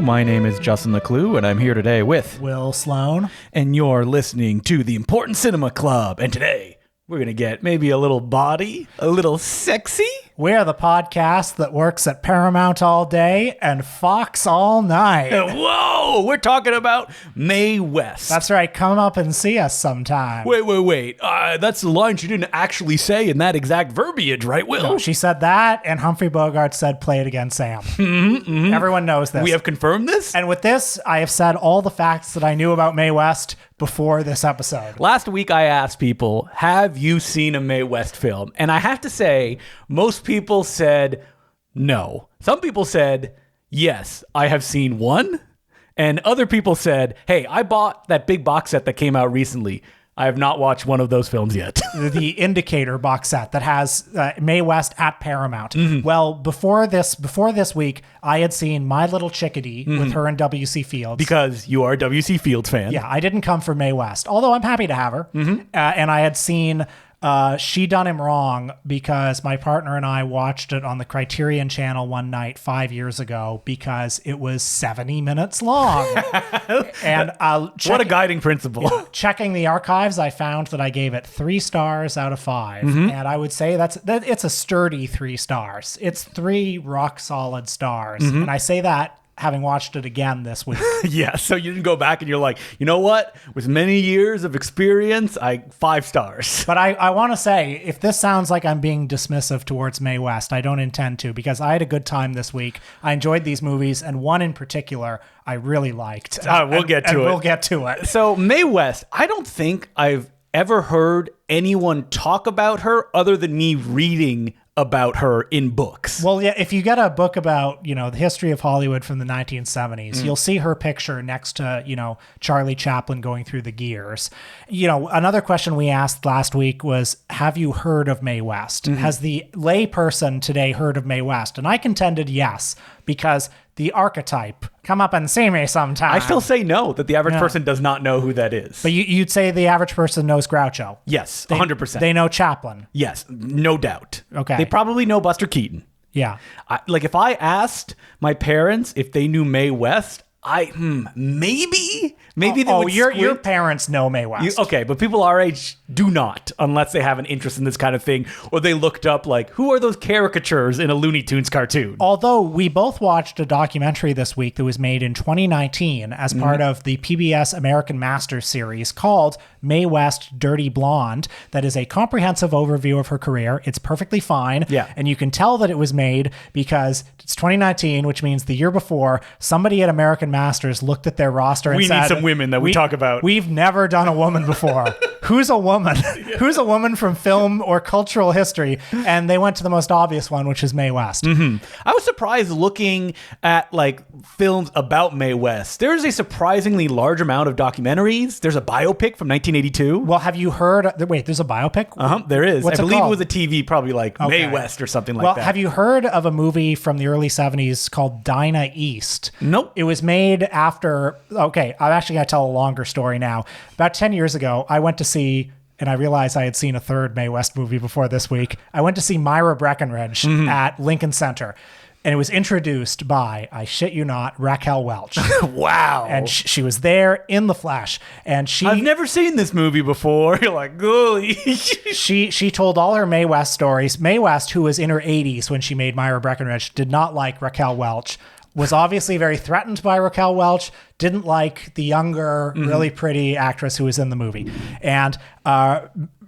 My name is Justin Leclue, and I'm here today with Will Sloan. And you're listening to the Important Cinema Club. And today, we're going to get maybe a little body, a little sexy. We're the podcast that works at Paramount all day and Fox all night. Whoa! We're talking about Mae West. That's right. Come up and see us sometime. Wait. That's the line she didn't actually say in that exact verbiage, right, Will? No, she said that, and Humphrey Bogart said, play it again, Sam. Everyone knows this. We have confirmed this? And with this, I have said all the facts that I knew about Mae West before this episode. Last week, I asked people, have you seen a Mae West film? And I have to say, most people said no. Some people said, yes, I have seen one. And other people said, hey, I bought that big box set that came out recently. I have not watched one of those films yet. The Indicator box set that has Mae West at Paramount. Well, before this week, I had seen My Little Chickadee with her and W.C. Fields. Because you are a W.C. Fields fan. Yeah, I didn't come for Mae West, although I'm happy to have her. And I had seen She Done Him Wrong because my partner and I watched it on the Criterion Channel one night 5 years ago because it was 70 minutes long. And what a guiding principle. Checking the archives, I found that I gave it 3 stars out of 5. And I would say that it's a sturdy 3 stars. It's 3 rock solid stars. And I say that having watched it again this week. Yeah, so you didn't go back and you're like, you know what? With many years of experience, 5 stars. But I want to say, if this sounds like I'm being dismissive towards Mae West, I don't intend to, because I had a good time this week. I enjoyed these movies, and one in particular I really liked. We'll get to it. So Mae West, I don't think I've ever heard anyone talk about her other than me reading about her in books. Well, yeah, if you get a book about, the history of Hollywood from the 1970s, you'll see her picture next to, Charlie Chaplin going through the gears. Another question we asked last week was, have you heard of Mae West? Has the lay person today heard of Mae West? And I contended yes, because the archetype, come up and see me sometime. I still say no, that the average person does not know who that is. But you'd say the average person knows Groucho. Yes, 100%. They know Chaplin. Yes, no doubt. Okay. They probably know Buster Keaton. Yeah. If I asked my parents if they knew Mae West, maybe they would. Your parents know Mae West. Okay, but people our age do not, unless they have an interest in this kind of thing, or they looked up who are those caricatures in a Looney Tunes cartoon? Although we both watched a documentary this week that was made in 2019 as part of the PBS American Masters series called Mae West Dirty Blonde. That is a comprehensive overview of her career. It's perfectly fine. Yeah. And you can tell that it was made because it's 2019, which means the year before, somebody at American Masters looked at their roster and said, we need some women that we talk about. We've never done a woman before. Who's a woman? Who's a woman from film or cultural history? And they went to the most obvious one, which is Mae West. I was surprised looking at films about Mae West. There's a surprisingly large amount of documentaries. There's a biopic from 1982. Well, have you heard? Wait, there's a biopic? There is. What's I it believe called? it was a TV, probably Mae West or something like that. Well, have you heard of a movie from the early 70s called Dinah East? Nope. It was made after... Okay, I'm actually going to tell a longer story now. About 10 years ago, I went to see... And I realized I had seen a third Mae West movie before this week. I went to see Myra Breckenridge at Lincoln Center. And it was introduced by, I shit you not, Raquel Welch. Wow. And she was there in the flesh. And I've never seen this movie before. You're like, golly. She told all her Mae West stories. Mae West, who was in her 80s when she made Myra Breckenridge, did not like Raquel Welch. Was obviously very threatened by Raquel Welch, didn't like the younger, really pretty actress who was in the movie. And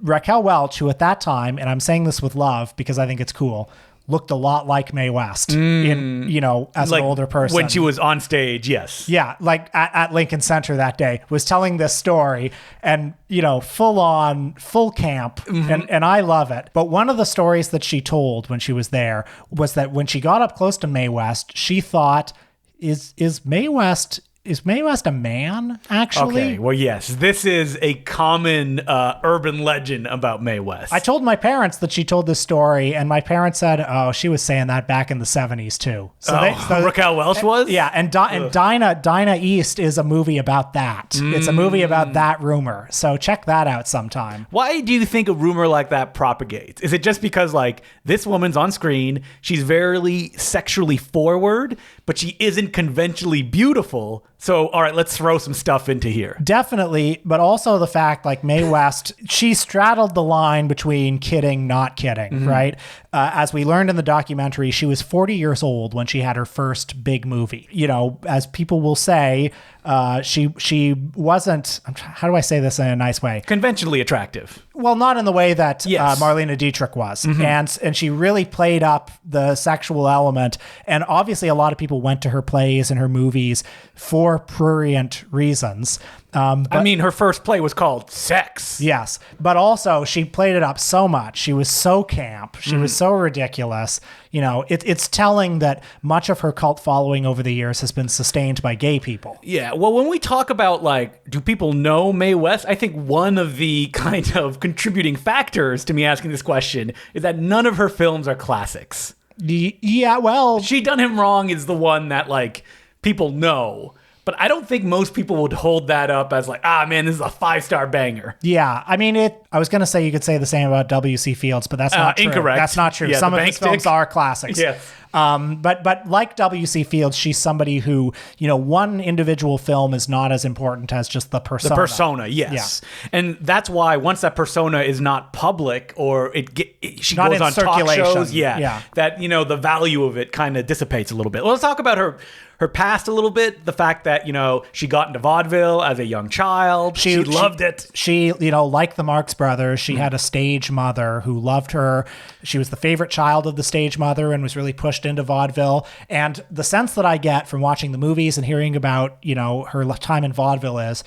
Raquel Welch, who at that time, and I'm saying this with love because I think it's cool, looked a lot like Mae West as an older person. When she was on stage, yes. Yeah, at Lincoln Center that day, was telling this story and, full camp, and I love it. But one of the stories that she told when she was there was that when she got up close to Mae West, she thought, is Mae West Is Mae West a man, actually? Okay, well, yes. This is a common urban legend about Mae West. I told my parents that she told this story, and my parents said, oh, she was saying that back in the 70s, too. So Raquel Welch was? Yeah, and Dinah East is a movie about that. It's a movie about that rumor. So check that out sometime. Why do you think a rumor like that propagates? Is it just because, like, this woman's on screen, she's very sexually forward, but she isn't conventionally beautiful? So, all right, let's throw some stuff into here. Definitely, but also the fact, like, Mae West, she straddled the line between kidding, not kidding, right? As we learned in the documentary, she was 40 years old when she had her first big movie. You know, as people will say, she wasn't, how do I say this in a nice way? Conventionally attractive. Well, not in the way that Yes. Marlene Dietrich was. And she really played up the sexual element. And obviously a lot of people went to her plays and her movies for prurient reasons. I mean, her first play was called Sex. Yes, but also she played it up so much. She was so camp. She was so ridiculous. You know, it's telling that much of her cult following over the years has been sustained by gay people. Yeah, well, when we talk about, like, do people know Mae West? I think one of the kind of contributing factors to me asking this question is that none of her films are classics. Yeah, well, She Done Him Wrong is the one that, like, people know. But I don't think most people would hold that up as like, ah, man, this is a 5-star banger. yeah. I mean, I was going to say you could say the same about W.C. Fields, but that's not true. Incorrect. That's not true. Yeah, Some the of bank his films stick. are classics. Yes. But like W.C. Fields, she's somebody who, you know, one individual film is not as important as just the persona. The persona, yes. And that's why once that persona is not public or she Not goes in on talk circulation. shows, that, you know, the value of it kind of dissipates a little bit. Well, let's talk about her past a little bit. The fact that, you know, she got into vaudeville as a young child. She loved it. She, you know, like the Marx Brothers, she had a stage mother who loved her. She was the favorite child of the stage mother and was really pushed into vaudeville. And the sense that I get from watching the movies and hearing about, you know, her time in vaudeville is,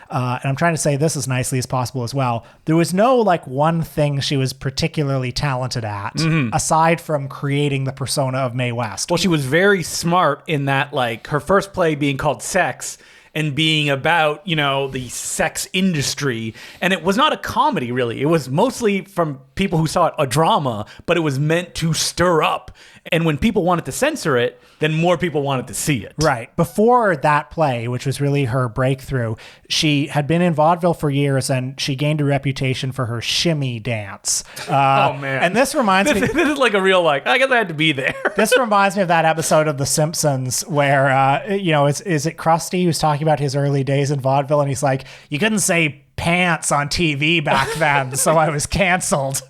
and I'm trying to say this as nicely as possible as well, there was no like one thing she was particularly talented at aside from creating the persona of Mae West. Well, she was very smart in that, like, her first play being called Sex and being about, you know, the sex industry. And it was not a comedy, really. It was mostly, from people who saw it, a drama, but it was meant to stir up. And when people wanted to censor it, then more people wanted to see it. Right. Before that play, which was really her breakthrough, she had been in vaudeville for years and she gained a reputation for her shimmy dance. Oh, man. And this reminds me... This is like a real, like, I guess I had to be there. This reminds me of that episode of The Simpsons where, you know, is it Krusty who's talking about his early days in vaudeville and he's like, you couldn't say pants on TV back then, so I was canceled.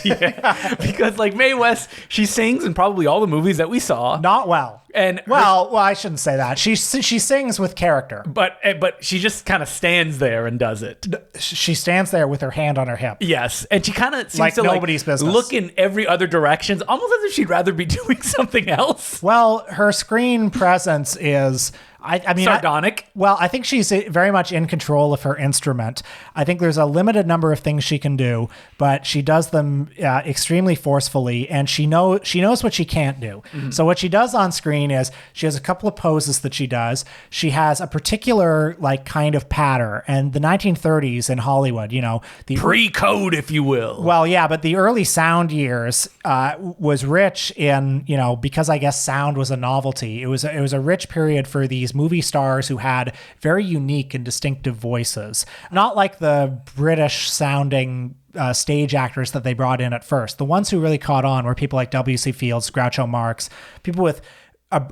Yeah, because, like, Mae West, she sings in probably all the movies that we saw. Not well. And well, I shouldn't say that. She sings with character. But she just kind of stands there and does it. She stands there with her hand on her hip. Yes, and she kind of seems Like to nobody's business. look in every other direction, almost as if she'd rather be doing something else. Well, her screen presence is... I mean, Sardonic. I think she's very much in control of her instrument. I think there's a limited number of things she can do, but she does them extremely forcefully, and she knows what she can't do. Mm-hmm. So what she does on screen is she has a couple of poses that she does. She has a particular like kind of patter, and the 1930s in Hollywood, you know, the pre-code, if you will. Well, yeah, but the early sound years was rich in, you know, because I guess sound was a novelty. It was a rich period for these movie stars who had very unique and distinctive voices, not like the British sounding stage actors that they brought in at first. The ones who really caught on were people like W.C. Fields, Groucho Marx, people with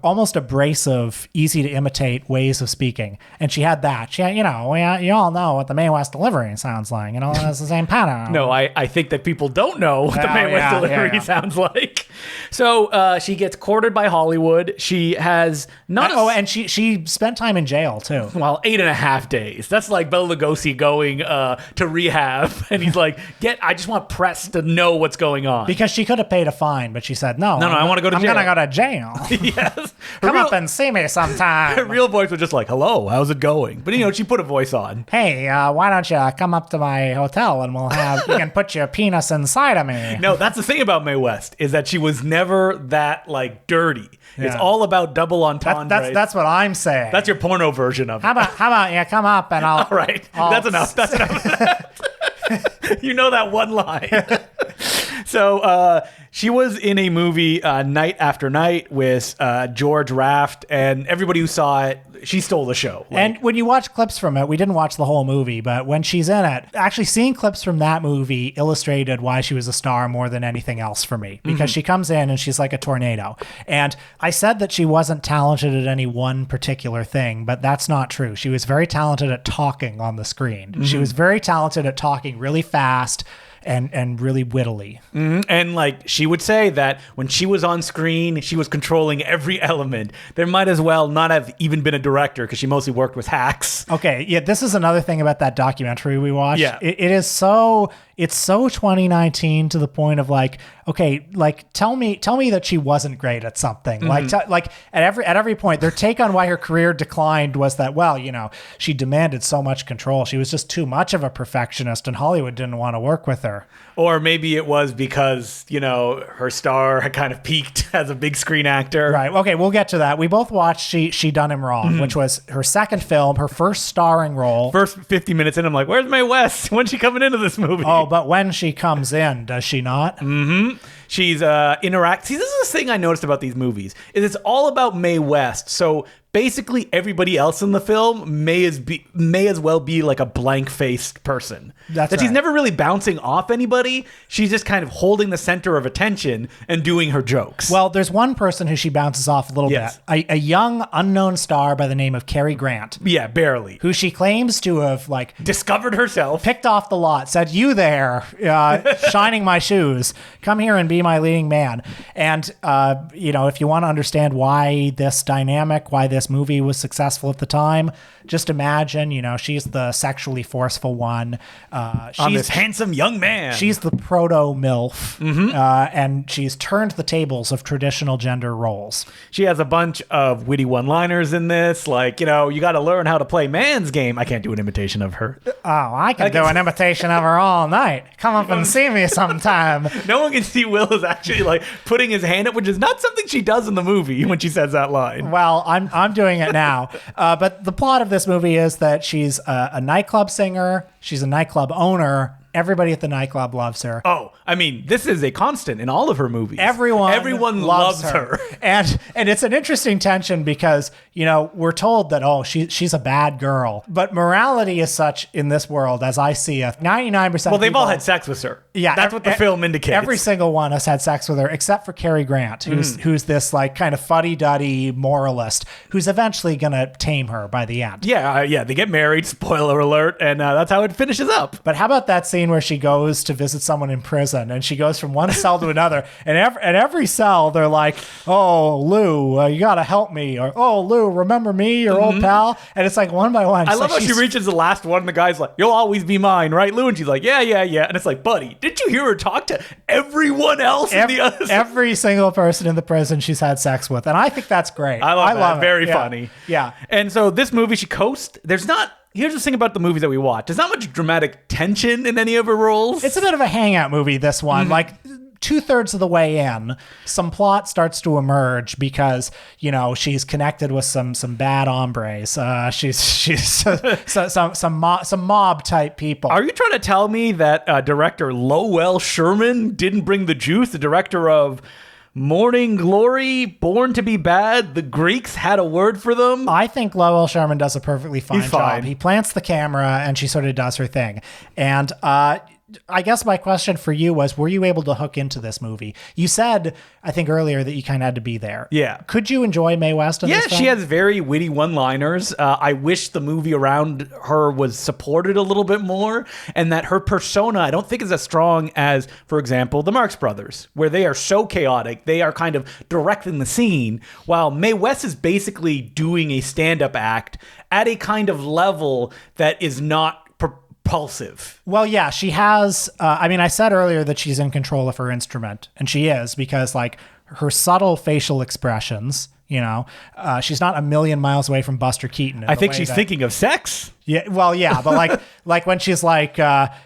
almost abrasive, easy to imitate ways of speaking. And she had that. She had, you know, you all know what the Mae West delivery sounds like. You know, it's the same pattern. No, I think that people don't know what the Mae West delivery sounds like. So she gets courted by Hollywood. She has not. And she spent time in jail too. Well, 8.5 days. That's like Bela Lugosi going to rehab, and he's like, I just want press to know what's going on. Because she could have paid a fine, but she said, no, I want to go to jail. I'm gonna go to jail. Yes. Come up and see me sometime. Her real voice was just like, hello, how's it going? But, you know, she put a voice on. Hey, why don't you come up to my hotel and you can put your penis inside of me. No, that's the thing about Mae West, is that she was never never that like dirty. It's all about double entendre. That's what I'm saying. That's your porno version of it. How about you come up and I'll... All right. That's enough. That's enough. You know that one line. So she was in a movie Night After Night with George Raft, and everybody who saw it, she stole the show. And when you watch clips from it, we didn't watch the whole movie, but when she's in it, actually seeing clips from that movie illustrated why she was a star more than anything else for me, because she comes in and she's like a tornado. And I said that she wasn't talented at any one particular thing, but that's not true. She was very talented at talking on the screen. She was very talented at talking really fast and really wittily. And like she would say that when she was on screen, she was controlling every element. There might as well not have even been a director because she mostly worked with hacks. Okay, yeah, this is another thing about that documentary we watched. Yeah. It's so 2019 to the point of like, okay, like tell me that she wasn't great at something. Like at every point, their take on why her career declined was that, well, you know, she demanded so much control. She was just too much of a perfectionist, and Hollywood didn't want to work with her. Or maybe it was because, you know, her star had kind of peaked as a big screen actor. Right. Okay, we'll get to that. We both watched She Done Him Wrong, which was her second film, her first starring role. First 50 minutes in, I'm like, where's Mae West? When's she coming into this movie? Oh, but when she comes in, does she not? She's interact. See, this is the thing I noticed about these movies is it's all about Mae West. So basically, everybody else in the film may as well be like a blank-faced person. That's that she's right. never really bouncing off anybody. She's just kind of holding the center of attention and doing her jokes. Well, there's one person who she bounces off a little Yes. bit. A young unknown star by the name of Cary Grant, Yeah, barely. who she claims to have like Discovered herself. picked off the lot, said, "You there, shining my shoes, come here and be my leading man." And you know, if you want to understand why this dynamic, why this movie was successful at the time, just imagine, you know, she's the sexually forceful one. On this handsome young man. She's the proto MILF, and she's turned the tables of traditional gender roles. She has a bunch of witty one-liners in this, like, you know, you got to learn how to play man's game. I can't do an imitation of her. Oh, I can do an imitation of her all night. Come up and see me sometime. No one can see Will is actually like putting his hand up, which is not something she does in the movie when she says that line. Well, I'm doing it now. But the plot of this movie is that she's a nightclub singer. She's a nightclub owner. Everybody at the nightclub loves her. Oh, I mean, this is a constant in all of her movies. Everyone loves her. And it's an interesting tension because, you know, we're told that, oh, she's a bad girl. But morality is such in this world, as I see it, 99%. Well, they've all had sex with her. Yeah, That's what the film indicates. Every single one has had sex with her, except for Cary Grant, who's this like kind of fuddy-duddy moralist who's eventually going to tame her by the end. Yeah, they get married, spoiler alert, and that's how it finishes up. But how about that scene where she goes to visit someone in prison and she goes from one cell to another, and at every cell they're like, "Oh, Lou, you got to help me," or "Oh, Lou, remember me, your old pal?" And it's like one by one. I love how she reaches the last one and the guy's like, "You'll always be mine, right, Lou?" And she's like, yeah. And it's like, buddy, didn't you hear her talk to everyone else in the other? Every single person in the prison she's had sex with. And I think that's great. I love that. it. Very Yeah. funny. Yeah. And so this movie, she coasts. Here's the thing about the movies that we watch. There's not much dramatic tension in any of her roles. It's a bit of a hangout movie, this one. Like 2/3 of the way in, some plot starts to emerge because, you know, she's connected with some bad hombres. She's some mob type people. Are you trying to tell me that director Lowell Sherman didn't bring the juice? The director of Morning Glory, Born to be Bad, the Greeks had a word for them? I think Lowell Sherman does a perfectly fine He's job. fine. He plants the camera and she sort of does her thing. And I guess my question for you was, were you able to hook into this movie? You said, I think earlier, that you kind of had to be there. Yeah. Could you enjoy Mae West in this film? She has very witty one-liners. I wish the movie around her was supported a little bit more, and that her persona, I don't think is as strong as, for example, the Marx Brothers, where they are so chaotic. They are kind of directing the scene, while Mae West is basically doing a stand-up act at a kind of level that is not propulsive. Well, yeah, she has. I said earlier that she's in control of her instrument, and she is, because like her subtle facial expressions, you know, she's not a million miles away from Buster Keaton. I think she's thinking of sex. Yeah, well, yeah, but like when she's like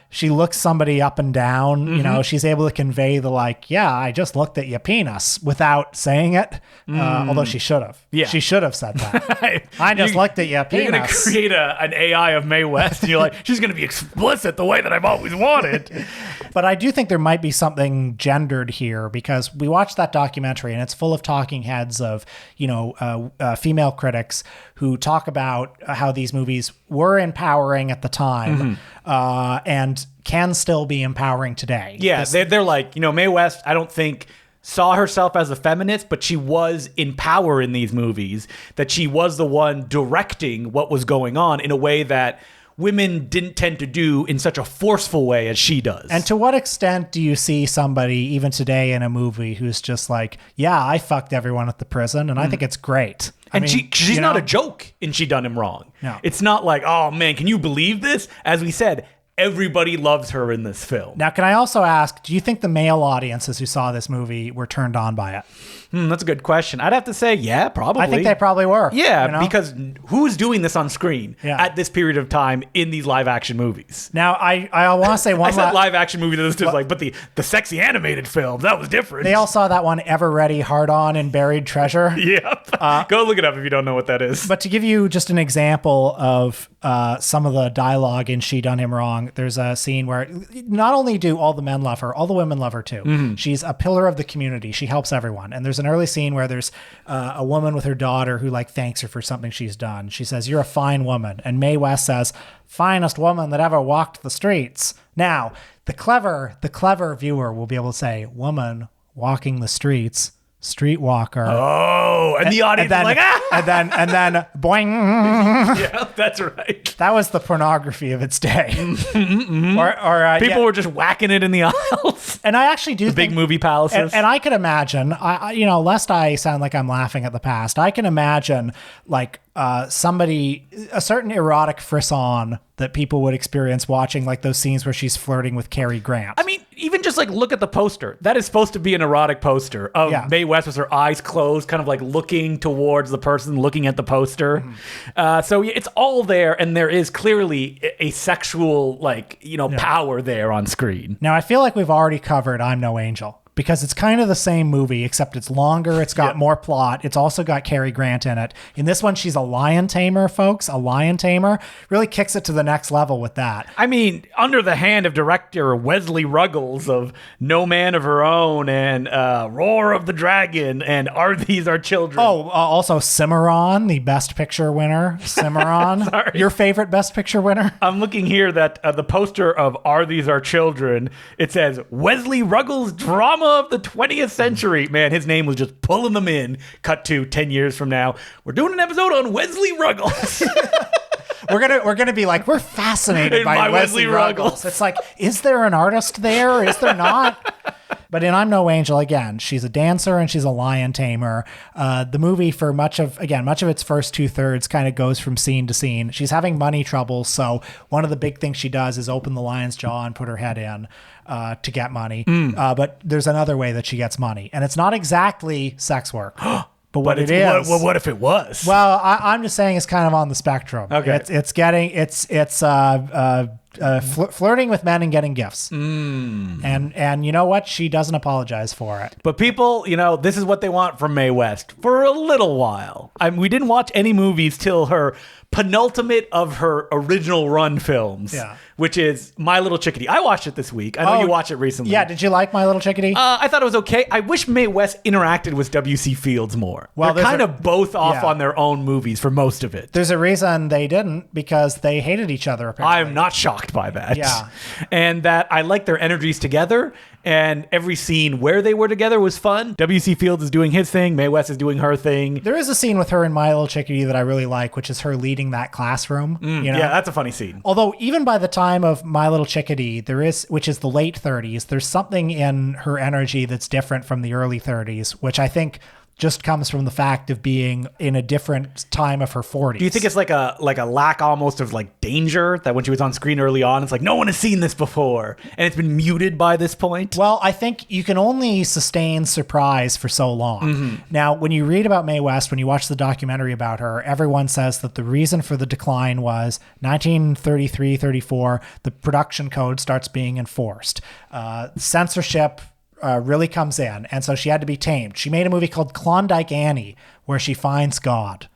she looks somebody up and down, you know, she's able to convey the like, yeah, I just looked at your penis without saying it. Although she should have. Yeah. She should have said that. I just looked at your penis. You're gonna create an AI of Mae West, and you're like, she's gonna be explicit the way that I've always wanted. But I do think there might be something gendered here because we watched that documentary and it's full of talking heads of, you know, female critics who talk about how these movies were empowering at the time and can still be empowering today. Yeah, they're like, you know, Mae West, I don't think saw herself as a feminist, but she was in power in these movies, that she was the one directing what was going on in a way that women didn't tend to do in such a forceful way as she does. And to what extent do you see somebody even today in a movie who's just like, yeah, I fucked everyone at the prison and I think it's great. And she's not a joke in She Done Him Wrong. No. It's not like, oh man, can you believe this? As we said, everybody loves her in this film. Now, can I also ask, do you think the male audiences who saw this movie were turned on by it? That's a good question. I'd have to say, yeah, probably. I think they probably were. Yeah, you know? because who's doing this on screen at this period of time in these live action movies? Now, I want to say one. I said live action movie. This is like, but the sexy animated films, that was different. They all saw that one, Ever Ready, Hard On, and Buried Treasure. Yep. Go look it up if you don't know what that is. But to give you just an example of some of the dialogue in She Done Him Wrong, there's a scene where not only do all the men love her, all the women love her too. She's a pillar of the community. She helps everyone. And there's an early scene where there's a woman with her daughter who like thanks her for something she's done. She says, "You're a fine woman." And Mae West says, "Finest woman that ever walked the streets." Now, the clever viewer will be able to say, "Woman walking the streets, streetwalker." Oh, and the audience is like, ah! and then boing. Yeah, that's right. That was the pornography of its day. Or people were just whacking it in the aisles. And I actually do big movie palaces. And I can imagine, you know, lest I sound like I'm laughing at the past, I can imagine like a certain erotic frisson that people would experience watching like those scenes where she's flirting with Cary Grant. I mean, even just like look at the poster. That is supposed to be an erotic poster of Mae West with her eyes closed, kind of like looking towards the person looking at the poster. So it's all there, and there is clearly a sexual, like, you know, power there on screen. Now, I feel like we've already covered I'm No Angel, because it's kind of the same movie, except it's longer. It's got more plot. It's also got Cary Grant in it. In this one, she's a lion tamer, folks. A lion tamer. Really kicks it to the next level with that. I mean, under the hand of director Wesley Ruggles of No Man of Her Own and Roar of the Dragon and Are These Our Children? Oh, also Cimarron, the Best Picture winner. Cimarron. Your favorite Best Picture winner? I'm looking here that the poster of Are These Our Children, it says Wesley Ruggles Drama of the 20th Century. Man, his name was just pulling them in. Cut to 10 years from now. We're doing an episode on Wesley Ruggles. We're gonna be like, we're fascinated by Wesley Ruggles. It's like, is there an artist there? Is there not? But in I'm No Angel, again, she's a dancer and she's a lion tamer. The movie, for much of its first 2/3 kind of goes from scene to scene. She's having money troubles, so one of the big things she does is open the lion's jaw and put her head in to get money. But there's another way that she gets money, and it's not exactly sex work. But what it is? What if it was? Well, I'm just saying it's kind of on the spectrum. Okay, it's flirting with men and getting gifts. And you know what? She doesn't apologize for it. But people, you know, this is what they want from Mae West for a little while. We didn't watch any movies till her penultimate of her original run films, which is My Little Chickadee. I watched it this week. I know you watched it recently. Yeah, did you like My Little Chickadee? I thought it was okay. I wish Mae West interacted with W.C. Fields more. Well, they're kind of both off on their own movies for most of it. There's a reason they didn't, because they hated each other, apparently. I'm not shocked by that. Yeah. And that I like their energies together, and every scene where they were together was fun. W.C. Fields is doing his thing. Mae West is doing her thing. There is a scene with her in My Little Chickadee that I really like, which is her leading that classroom. You know? Yeah, that's a funny scene. Although even by the time of My Little Chickadee, which is the late 30s, there's something in her energy that's different from the early 30s, which I think just comes from the fact of being in a different time of her 40s. Do you think it's like a lack almost of like danger that when she was on screen early on, it's like no one has seen this before and it's been muted by this point? Well, I think you can only sustain surprise for so long. Now, when you read about Mae West, when you watch the documentary about her, everyone says that the reason for the decline was 1933-34, the production code starts being enforced. Censorship really comes in, and so she had to be tamed. She made a movie called Klondike Annie, where she finds God.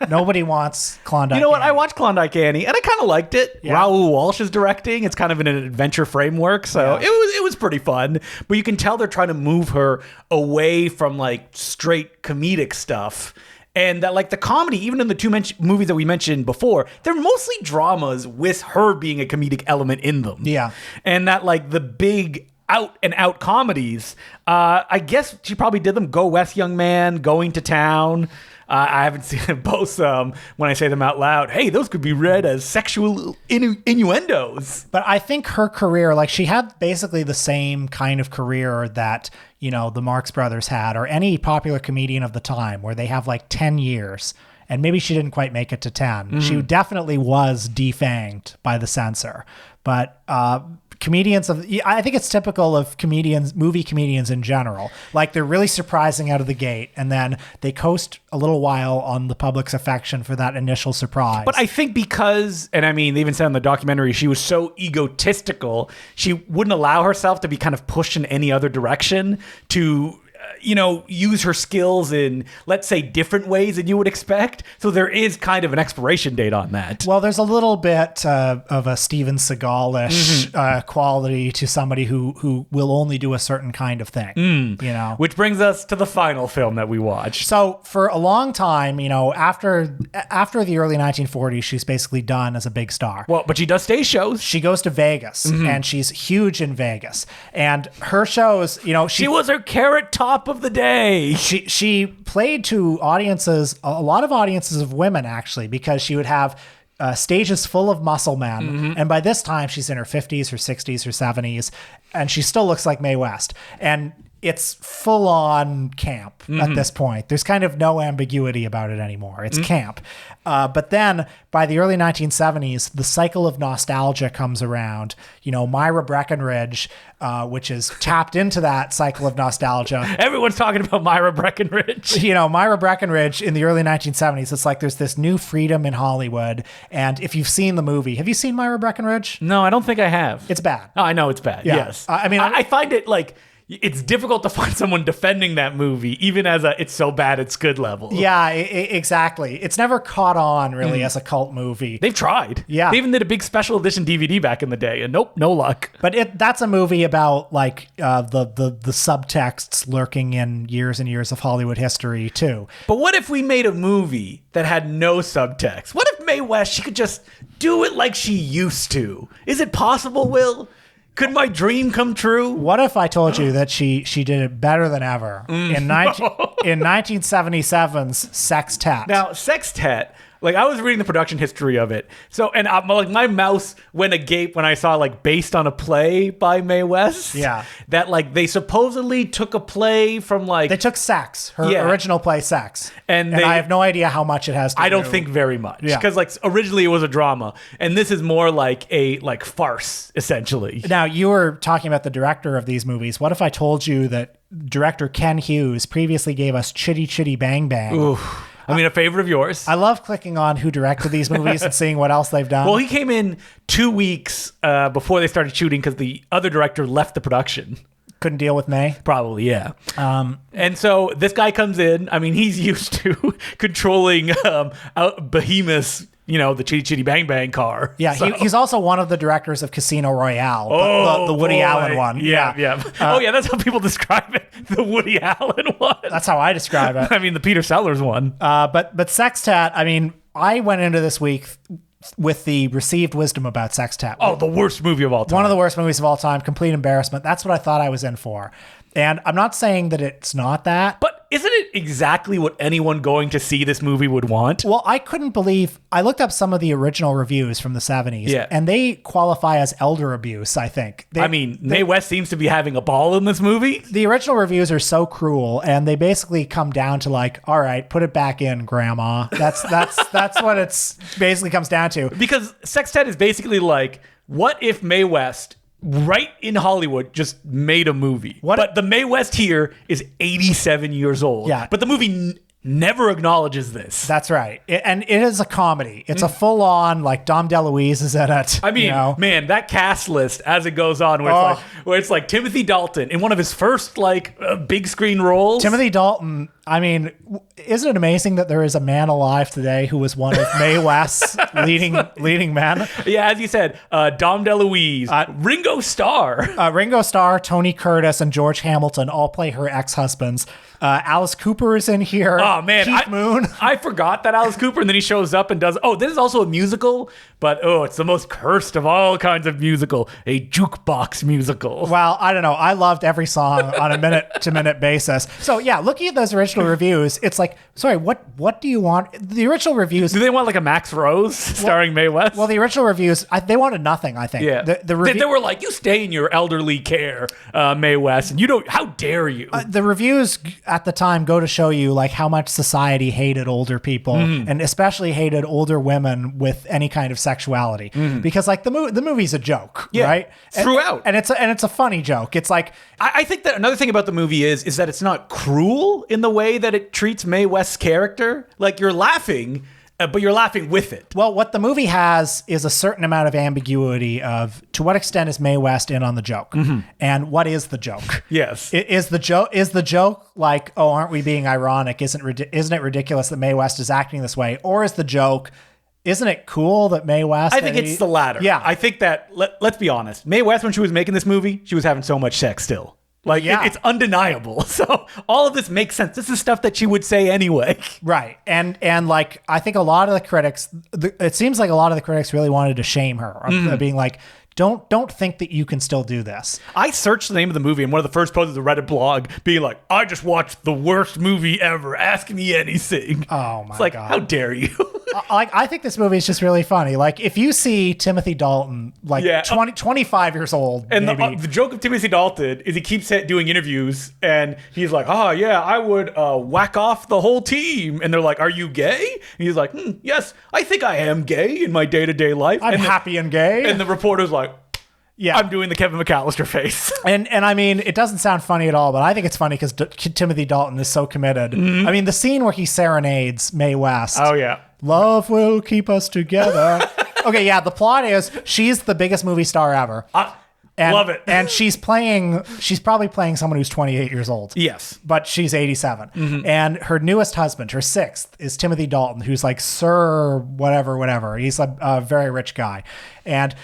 Nobody wants Klondike Annie. You know what? I watched Klondike Annie, and I kind of liked it. Yeah. Raoul Walsh is directing. It's kind of in an adventure framework, so it was pretty fun. But you can tell they're trying to move her away from like straight comedic stuff. And that, like, the comedy, even in the two movies that we mentioned before, they're mostly dramas with her being a comedic element in them. Yeah. And that, like, the big out and out comedies, I guess she probably did them. Go West, Young Man, Going to Town. I haven't seen both. When I say them out loud, hey, those could be read as sexual innuendos. But I think her career, like, she had basically the same kind of career that, you know, the Marx Brothers had, or any popular comedian of the time, where they have like 10 years. And maybe she didn't quite make it to 10. She definitely was defanged by the censor. But comedians I think it's typical of movie comedians in general. Like, they're really surprising out of the gate, and then they coast a little while on the public's affection for that initial surprise. But I think because, and I mean, they even said in the documentary, she was so egotistical, she wouldn't allow herself to be kind of pushed in any other direction to, use her skills in, let's say, different ways than you would expect. So there is kind of an expiration date on that. Well, there's a little bit of a Steven Seagal-ish quality to somebody who will only do a certain kind of thing, Which brings us to the final film that we watched. So for a long time, after the early 1940s, she's basically done as a big star. Well, but she does stage shows. She goes to Vegas, and she's huge in Vegas. And her shows, she was her Carrot Top of the day. She played to audiences, a lot of audiences of women, actually, because she would have stages full of muscle men. And by this time, she's in her 50s, her 60s, her 70s, and she still looks like Mae West. And it's full on camp at this point. There's kind of no ambiguity about it anymore. It's camp. But then by the early 1970s, the cycle of nostalgia comes around. Myra Breckinridge, which is tapped into that cycle of nostalgia. Everyone's talking about Myra Breckinridge. Myra Breckinridge in the early 1970s, it's like there's this new freedom in Hollywood. And if you've seen the movie, have you seen Myra Breckinridge? No, I don't think I have. It's bad. Oh, I know it's bad. Yeah. Yes. I find it like, it's difficult to find someone defending that movie, even as it's so bad it's good level. Yeah, exactly. It's never caught on really as a cult movie. They've tried. Yeah. They even did a big special edition DVD back in the day, and nope, no luck. But that's a movie about like the subtexts lurking in years and years of Hollywood history too. But what if we made a movie that had no subtext? What if Mae West, she could just do it like she used to? Is it possible, Will? Could my dream come true? What if I told you that she did it better than ever in 1977's Sextette? Now, Sextette, like, I was reading the production history of it. So, and like my mouse went agape when I saw like based on a play by Mae West. Yeah. That like they supposedly took a play from like... They took Sex, her original play Sex. And I have no idea how much it has to do. I don't think very much. Yeah. Because like originally it was a drama. And this is more like a farce, essentially. Now, you were talking about the director of these movies. What if I told you that director Ken Hughes previously gave us Chitty Chitty Bang Bang? Oof. I mean, a favorite of yours. I love clicking on who directed these movies and seeing what else they've done. Well, he came in 2 weeks before they started shooting because the other director left the production. Couldn't deal with Mae? Probably, yeah. And so this guy comes in. I mean, he's used to controlling behemoths, the Chitty Chitty Bang Bang car. Yeah, so. He's also one of the directors of Casino Royale, the Woody Allen one. Yeah. That's how people describe it. The Woody Allen one. That's how I describe it. I mean, the Peter Sellers one. But Sextette, I mean, I went into this week with the received wisdom about Sextette. Oh, the worst movie of all time. One of the worst movies of all time. Complete embarrassment. That's what I thought I was in for. And I'm not saying that it's not that. But isn't it exactly what anyone going to see this movie would want? Well, I couldn't believe, I looked up some of the original reviews from the 70s, Yeah. and they qualify as elder abuse, I think. Mae West seems to be having a ball in this movie. The original reviews are so cruel, and they basically come down to like, all right, put it back in, Grandma. That's what it's basically comes down to. Because Sextette is basically like, what if Mae West, right in Hollywood, just made a movie? But the Mae West here is 87 years old. Yeah. But the movie never acknowledges this. That's right. And it is a comedy. It's a full-on, like, Dom DeLuise is in it. I mean, man, that cast list as it goes on, where it's like Timothy Dalton in one of his first like big screen roles. Timothy Dalton, I mean, isn't it amazing that there is a man alive today who was one of Mae West's leading men? Yeah, as you said, Dom DeLuise, Ringo Starr. Ringo Starr, Tony Curtis, and George Hamilton all play her ex-husbands. Alice Cooper is in here. Oh, man. Keith Moon. I forgot that Alice Cooper, and then he shows up and does, this is also a musical, but it's the most cursed of all kinds of musical, a jukebox musical. Well, I don't know. I loved every song on a minute-to-minute basis. So, yeah, looking at those original reviews, it's like, sorry, what do you want? The original reviews... Do they want like a Max Rose starring Mae West? Well, the original reviews, they wanted nothing, I think. Yeah. They were like, you stay in your elderly care, Mae West, and you don't, how dare you? The reviews at the time go to show you like how much society hated older people and especially hated older women with any kind of sexuality because like the movie's a joke, right? Throughout. And it's a funny joke. It's like I think that another thing about the movie is that it's not cruel in the way that it treats Mae West's character. Like you're laughing, but you're laughing with it. Well, what the movie has is a certain amount of ambiguity of to what extent is Mae West in on the joke, and what is the joke? Yes, is the joke like, oh, aren't we being ironic? Isn't it ridiculous that Mae West is acting this way, or is the joke? Isn't it cool that Mae West? I think it's the latter. Yeah, I think that let's be honest. Mae West, when she was making this movie, she was having so much sex still. Like, it's undeniable. So all of this makes sense. This is stuff that she would say anyway. Right. And like, I think a lot of the critics, it seems like a lot of the critics really wanted to shame her, being like, don't think that you can still do this. I searched the name of the movie, and one of the first posts of the Reddit blog being like, I just watched the worst movie ever. Ask me anything. Oh, my It's like, God. how dare you? I think this movie is just really funny. Like, if you see Timothy Dalton, like 25 years old, and maybe. the joke of Timothy Dalton is he keeps doing interviews, and he's like, I would whack off the whole team. And they're like, are you gay? And he's like, yes, I think I am gay in my day-to-day life. I'm happy and gay. And the reporter's like, yeah, I'm doing the Kevin McAllister face. And I mean, it doesn't sound funny at all, but I think it's funny because Timothy Dalton is so committed. I mean, the scene where he serenades Mae West. Oh, yeah. Love will keep us together. Okay, yeah, the plot is she's the biggest movie star ever. Love it. And she's probably playing someone who's 28 years old. Yes. But she's 87. And her newest husband, her sixth, is Timothy Dalton, who's like Sir whatever. He's a very rich guy. And,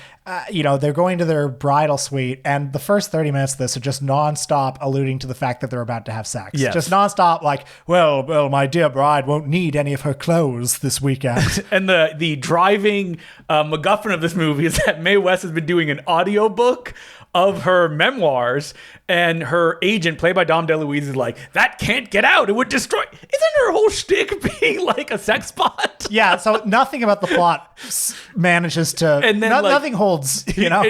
they're going to their bridal suite. And the first 30 minutes of this are just nonstop alluding to the fact that they're about to have sex. Yes. Just nonstop like, well, my dear bride won't need any of her clothes this weekend. And the driving MacGuffin of this movie is that Mae West has been doing an audiobook of her memoirs, and her agent, played by Dom DeLuise, is like, that can't get out. It would destroy. Isn't her whole shtick being like a sex bot? Yeah, so nothing about the plot manages to, and then nothing holds,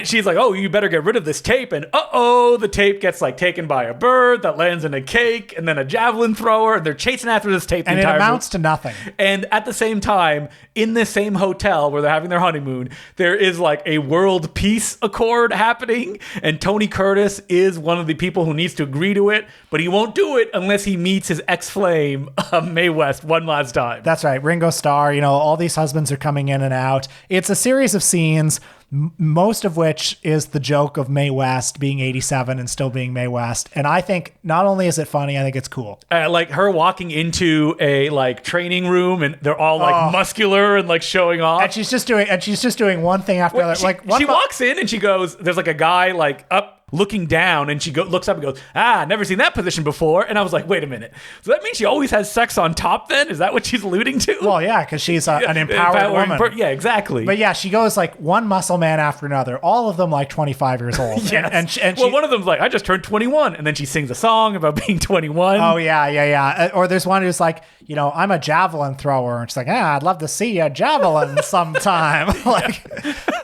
She's like, oh, you better get rid of this tape. And the tape gets like taken by a bird that lands in a cake, and then a javelin thrower, and they're chasing after this tape. And it amounts to nothing. And at the same time, in this same hotel where they're having their honeymoon, there is like a world peace accord happening. And Tony Curtis is one of the people who needs to agree to it, but he won't do it unless he meets his ex-flame, Mae West, one last time. That's right. Ringo Starr, all these husbands are coming in and out. It's a series of scenes, most of which is the joke of Mae West being 87 and still being Mae West. And I think not only is it funny, I think it's cool. Like her walking into a like training room, and they're all like muscular and like showing off. And she's just doing one thing after another. She walks in and she goes, there's like a guy like up looking down, and she looks up and goes, never seen that position before. And I was like, wait a minute. So that means she always has sex on top then? Is that what she's alluding to? Well, yeah, because she's an empowered woman. Yeah, exactly. But yeah, she goes like one muscle man after another, all of them like 25 years old. Yes. And one of them's like, I just turned 21. And then she sings a song about being 21. Oh, yeah. Or there's one who's like, I'm a javelin thrower. And she's like, I'd love to see a javelin sometime.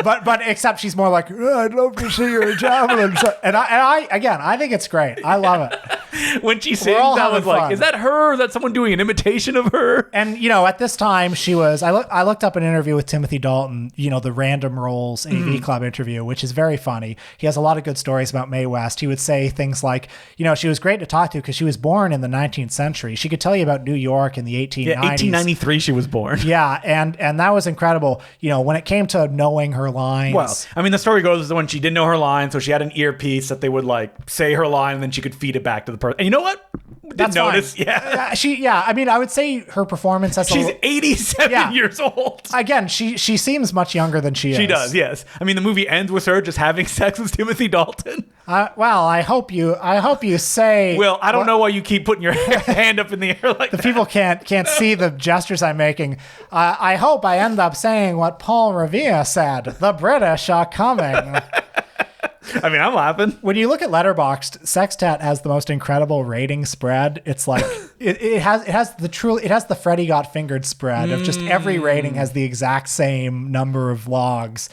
But except she's more like, I'd love to see your javelin. And I think it's great. I love it. When she sings, I was like, is that her? Or is that someone doing an imitation of her? And, at this time she was, I looked up an interview with Timothy Dalton, the Random Roles AV Club interview, which is very funny. He has a lot of good stories about Mae West. He would say things like, she was great to talk to because she was born in the 19th century. She could tell you about New York in the 1890s. Yeah, 1893 she was born. Yeah, and that was incredible. When it came to knowing her lines. Well, I mean, the story goes when she didn't know her lines, so she had an earpiece that they would like say her line, and then she could feed it back to the person. And you know what? Didn't notice. Fine. Yeah. I mean, I would say her performance as she's 87 years old. Again, she seems much younger than she is. She does, yes. I mean, the movie ends with her just having sex with Timothy Dalton. Well, I hope you say. Will, I don't know why you keep putting your hand up in the air like that. The people can't see the gestures I'm making. I hope I end up saying what Paul Revere said. The British are coming. I mean, I'm laughing. When you look at Letterboxd, Sextet has the most incredible rating spread. It's like it has the Freddy Got Fingered spread of just every rating has the exact same number of logs.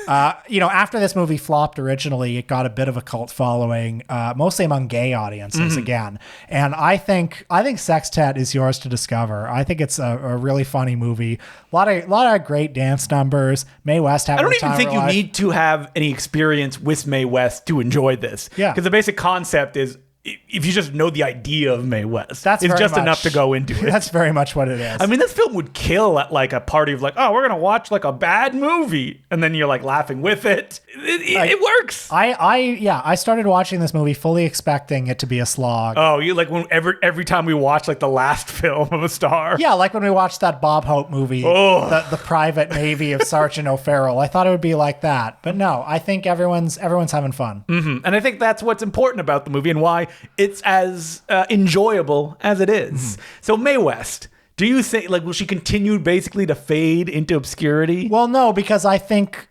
After this movie flopped originally, it got a bit of a cult following, mostly among gay audiences again. And I think Sextet is yours to discover. I think it's a really funny movie. A lot of great dance numbers. Mae West having I don't the time even think of you her life. need to have any experience with Mae West to enjoy this. Yeah. Because the basic concept is if you just know the idea of Mae West, it's just enough to go into it. That's very much what it is. I mean, this film would kill at like a party of like, oh, we're going to watch like a bad movie. And then you're like laughing with it. It works. I started watching this movie fully expecting it to be a slog. Oh, you like when every time we watch like the last film of a star. Yeah, like when we watched that Bob Hope movie, the Private Navy of Sergeant O'Farrell. I thought it would be like that. But no, I think everyone's having fun. Mm-hmm. And I think that's what's important about the movie and why it's as enjoyable as it is. So Mae West, do you think will she continue basically to fade into obscurity? Well, no, because I think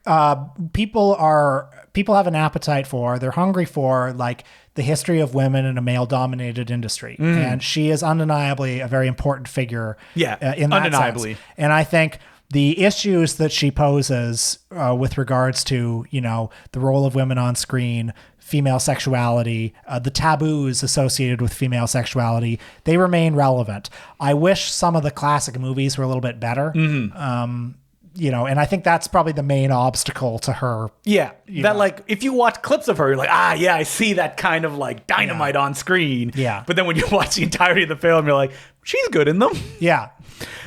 people have an appetite they're hungry for like the history of women in a male-dominated industry, and she is undeniably a very important figure. Yeah, in that undeniably. sense. And I think the issues that she poses with regards to the role of women on screen, female sexuality, the taboos associated with female sexuality, they remain relevant. I wish some of the classic movies were a little bit better. And I think that's probably the main obstacle to her. Yeah. Like if you watch clips of her, you're like, I see that kind of like dynamite on screen. Yeah. But then when you watch the entirety of the film, you're like, she's good in them. Yeah.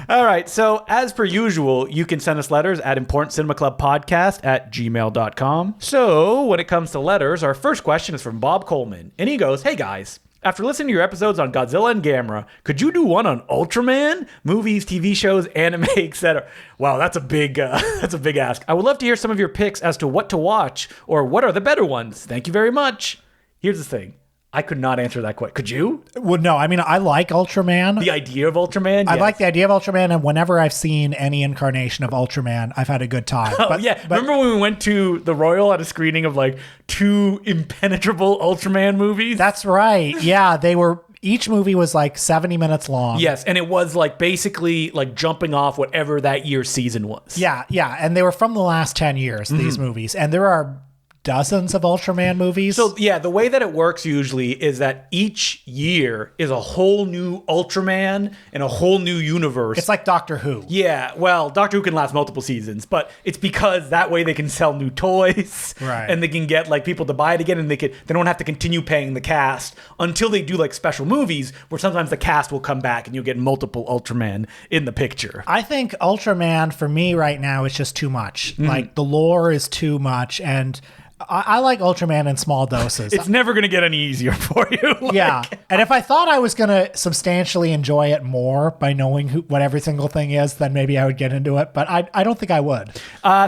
All right. So as per usual, you can send us letters at importantcinemaclubpodcast@gmail.com. So when it comes to letters, our first question is from Bob Coleman. And he goes, hey guys, after listening to your episodes on Godzilla and Gamera, could you do one on Ultraman? Movies, TV shows, anime, etc. Wow, that's a big ask. I would love to hear some of your picks as to what to watch or what are the better ones. Thank you very much. Here's the thing. I could not answer that question. Could you? Well, no. I mean, I like Ultraman. The idea of Ultraman? Yes. I like the idea of Ultraman, and whenever I've seen any incarnation of Ultraman, I've had a good time. But remember when we went to the Royal at a screening of like 2 impenetrable Ultraman movies? That's right. Yeah, they were... Each movie was like 70 minutes long. Yes, and it was like basically like jumping off whatever that year's season was. Yeah, and they were from the last 10 years, these movies. And there are dozens of Ultraman movies. So yeah, the way that it works usually is that each year is a whole new Ultraman and a whole new universe. It's like Doctor Who. Yeah, well, Doctor Who can last multiple seasons, but it's because that way they can sell new toys, right? And they can get like people to buy it again, and they don't have to continue paying the cast until they do like special movies where sometimes the cast will come back and you'll get multiple Ultraman in the picture. I think Ultraman for me right now is just too much. Like the lore is too much, and I like Ultraman in small doses. It's never going to get any easier for you. Yeah. And if I thought I was going to substantially enjoy it more by knowing what every single thing is, then maybe I would get into it. But I don't think I would.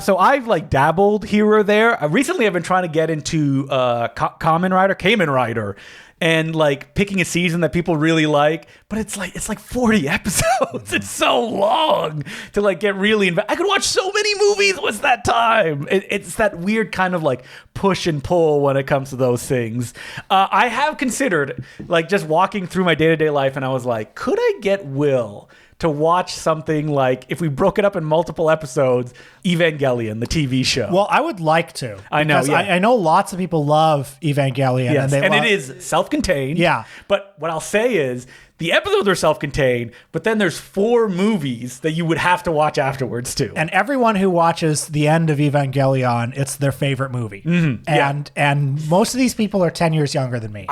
So I've like dabbled here or there. Recently, I've been trying to get into Kamen Rider. And like picking a season that people really like, but it's like 40 episodes. It's so long to like get really invested. I could watch so many movies. What's that time? It's that weird kind of like push and pull when it comes to those things. I have considered like just walking through my day-to-day life, and I was like, could I get Will to watch something like, if we broke it up in multiple episodes, Evangelion, the TV show? Well, I would like to. I know. Yeah. I know lots of people love Evangelion. Yes, and it is self-contained. Yeah. But what I'll say is, the episodes are self-contained, but then there's 4 movies that you would have to watch afterwards too. And everyone who watches the end of Evangelion, it's their favorite movie. Mm-hmm. And most of these people are 10 years younger than me.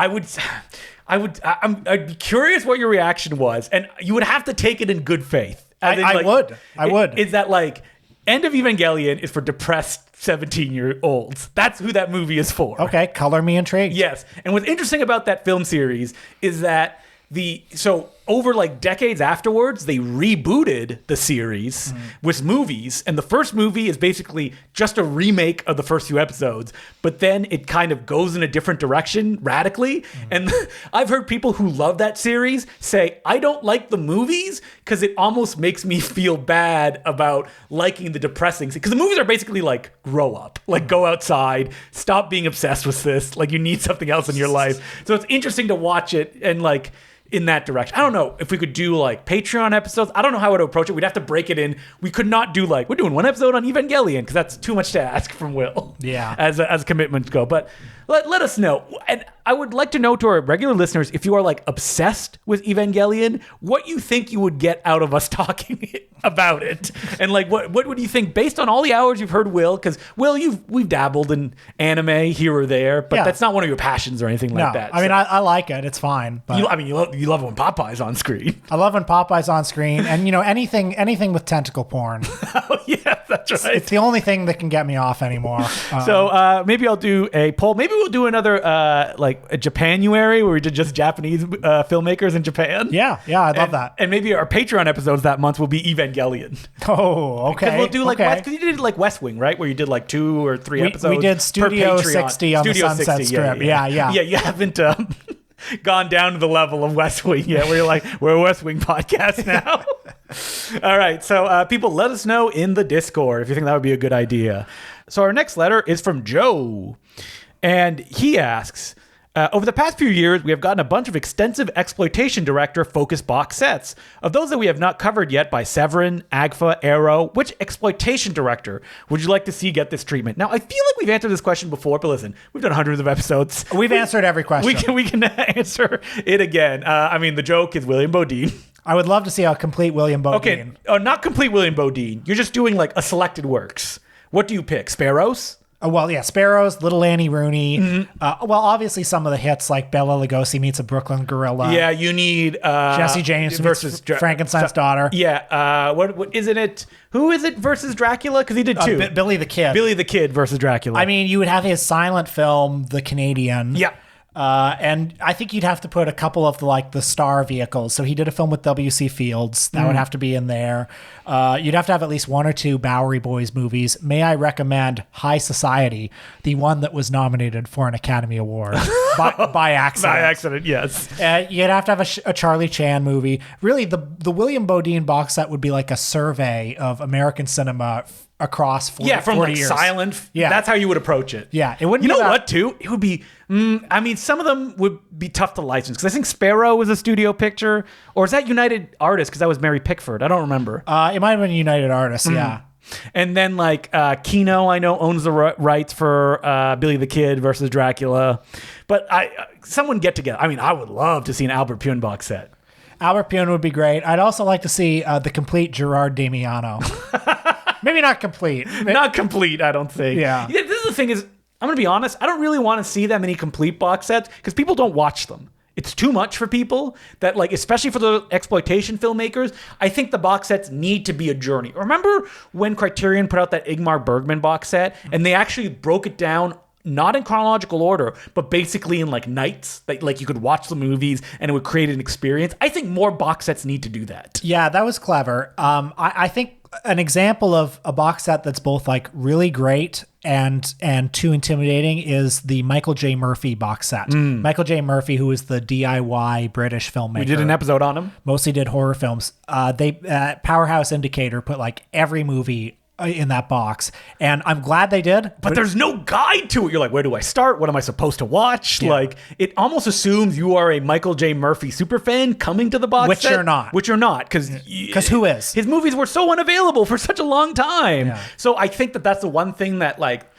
I'd be curious what your reaction was, and you would have to take it in good faith. I would. Is that like, end of Evangelion is for depressed 17-year-olds. That's who that movie is for. Okay, color me intrigued. Yes. And what's interesting about that film series is that over like decades afterwards, they rebooted the series with movies, and the first movie is basically just a remake of the first few episodes, but then it kind of goes in a different direction radically. And I've heard people who love that series say, I don't like the movies because it almost makes me feel bad about liking the depressing, because the movies are basically like, grow up, like go outside, stop being obsessed with this, like you need something else in your life. So it's interesting to watch it and like in that direction. I don't know if we could do like Patreon episodes. I don't know how I would approach it. We'd have to break it in. We could not do like, we're doing one episode on Evangelion, because that's too much to ask from Will. Yeah. As commitments go. But let us know. And I would like to know to our regular listeners, if you are like obsessed with Evangelion, what you think you would get out of us talking about it. And like, what would you think based on all the hours you've heard Will? Because Will, we've dabbled in anime here or there, but that's not one of your passions or anything like that. I mean, I like it. It's fine. But you love when Popeye's on screen. I love when Popeye's on screen, and anything with tentacle porn. Oh yeah, that's right. It's the only thing that can get me off anymore. So maybe I'll do a poll. Maybe we'll do another like a Japanuary where we did just Japanese filmmakers in Japan. Yeah, I'd love that. And maybe our Patreon episodes that month will be Evangelion. Oh, okay. Because we'll do like because you did like West Wing, right? Where you did like 2 or 3 episodes. We did Studio 60 on the Sunset Strip. Yeah. Yeah, you haven't gone down to the level of West Wing yet. Where you're like, we're a West Wing podcast now. All right, so people, let us know in the Discord if you think that would be a good idea. So our next letter is from Joe, and he asks, over the past few years, we have gotten a bunch of extensive exploitation director focused box sets. Of those that we have not covered yet by Severin, Agfa, Arrow, which exploitation director would you like to see get this treatment? Now, I feel like we've answered this question before, but listen, we've done hundreds of episodes. We've answered every question. We can answer it again. I mean, the joke is William Bodine. I would love to see a complete William Bodine. Okay, not complete William Bodine. You're just doing like a selected works. What do you pick? Sparrows? Well, yeah, Sparrows, Little Annie Rooney. Well, obviously some of the hits like Bela Lugosi meets a Brooklyn Gorilla. Yeah, you need Jesse James versus Frankenstein's daughter. Yeah, what isn't it? Who is it versus Dracula? Because he did 2. Billy the Kid. Billy the Kid versus Dracula. I mean, you would have his silent film, The Canadian. Yeah. And I think you'd have to put a couple of the star vehicles. So he did a film with W.C. Fields. That would have to be in there. You'd have to have at least 1 or 2 Bowery Boys movies. May I recommend High Society, the one that was nominated for an Academy Award by accident. By accident, yes. You'd have to have a Charlie Chan movie. Really, the William Bodine box set would be like a survey of American cinema across 40 years. From like silent. Yeah. That's how you would approach it. Yeah. It wouldn't. You know what, too? It would be. I mean, some of them would be tough to license because I think Sparrow was a studio picture, or is that United Artists? Because that was Mary Pickford. I don't remember. It might have been United Artists. Yeah. And then like Kino, I know owns the rights for Billy the Kid versus Dracula, but someone get together. I mean, I would love to see an Albert Pune box set. Albert Pune would be great. I'd also like to see the complete Gerard Damiano. Maybe not complete. Not complete, I don't think. Yeah. This is the thing is, I'm going to be honest, I don't really want to see that many complete box sets because people don't watch them. It's too much for people that like, especially for the exploitation filmmakers, I think the box sets need to be a journey. Remember when Criterion put out that Ingmar Bergman box set and they actually broke it down not in chronological order, but basically in like nights, like you could watch the movies and it would create an experience. I think more box sets need to do that. Yeah, that was clever. I think an example of a box set that's both like really great and too intimidating is the Michael J. Murphy box set. Michael J. Murphy, who is the DIY British filmmaker. We did an episode on him. Mostly did horror films. They Powerhouse Indicator put like every movie in that box, and I'm glad they did. But there's no guide to it. You're like, where do I start? What am I supposed to watch? Yeah. Like, it almost assumes you are a Michael J. Murphy superfan coming to the box set. Which you're not. Because who is? His movies were so unavailable for such a long time. Yeah. So I think that's the one thing that, like,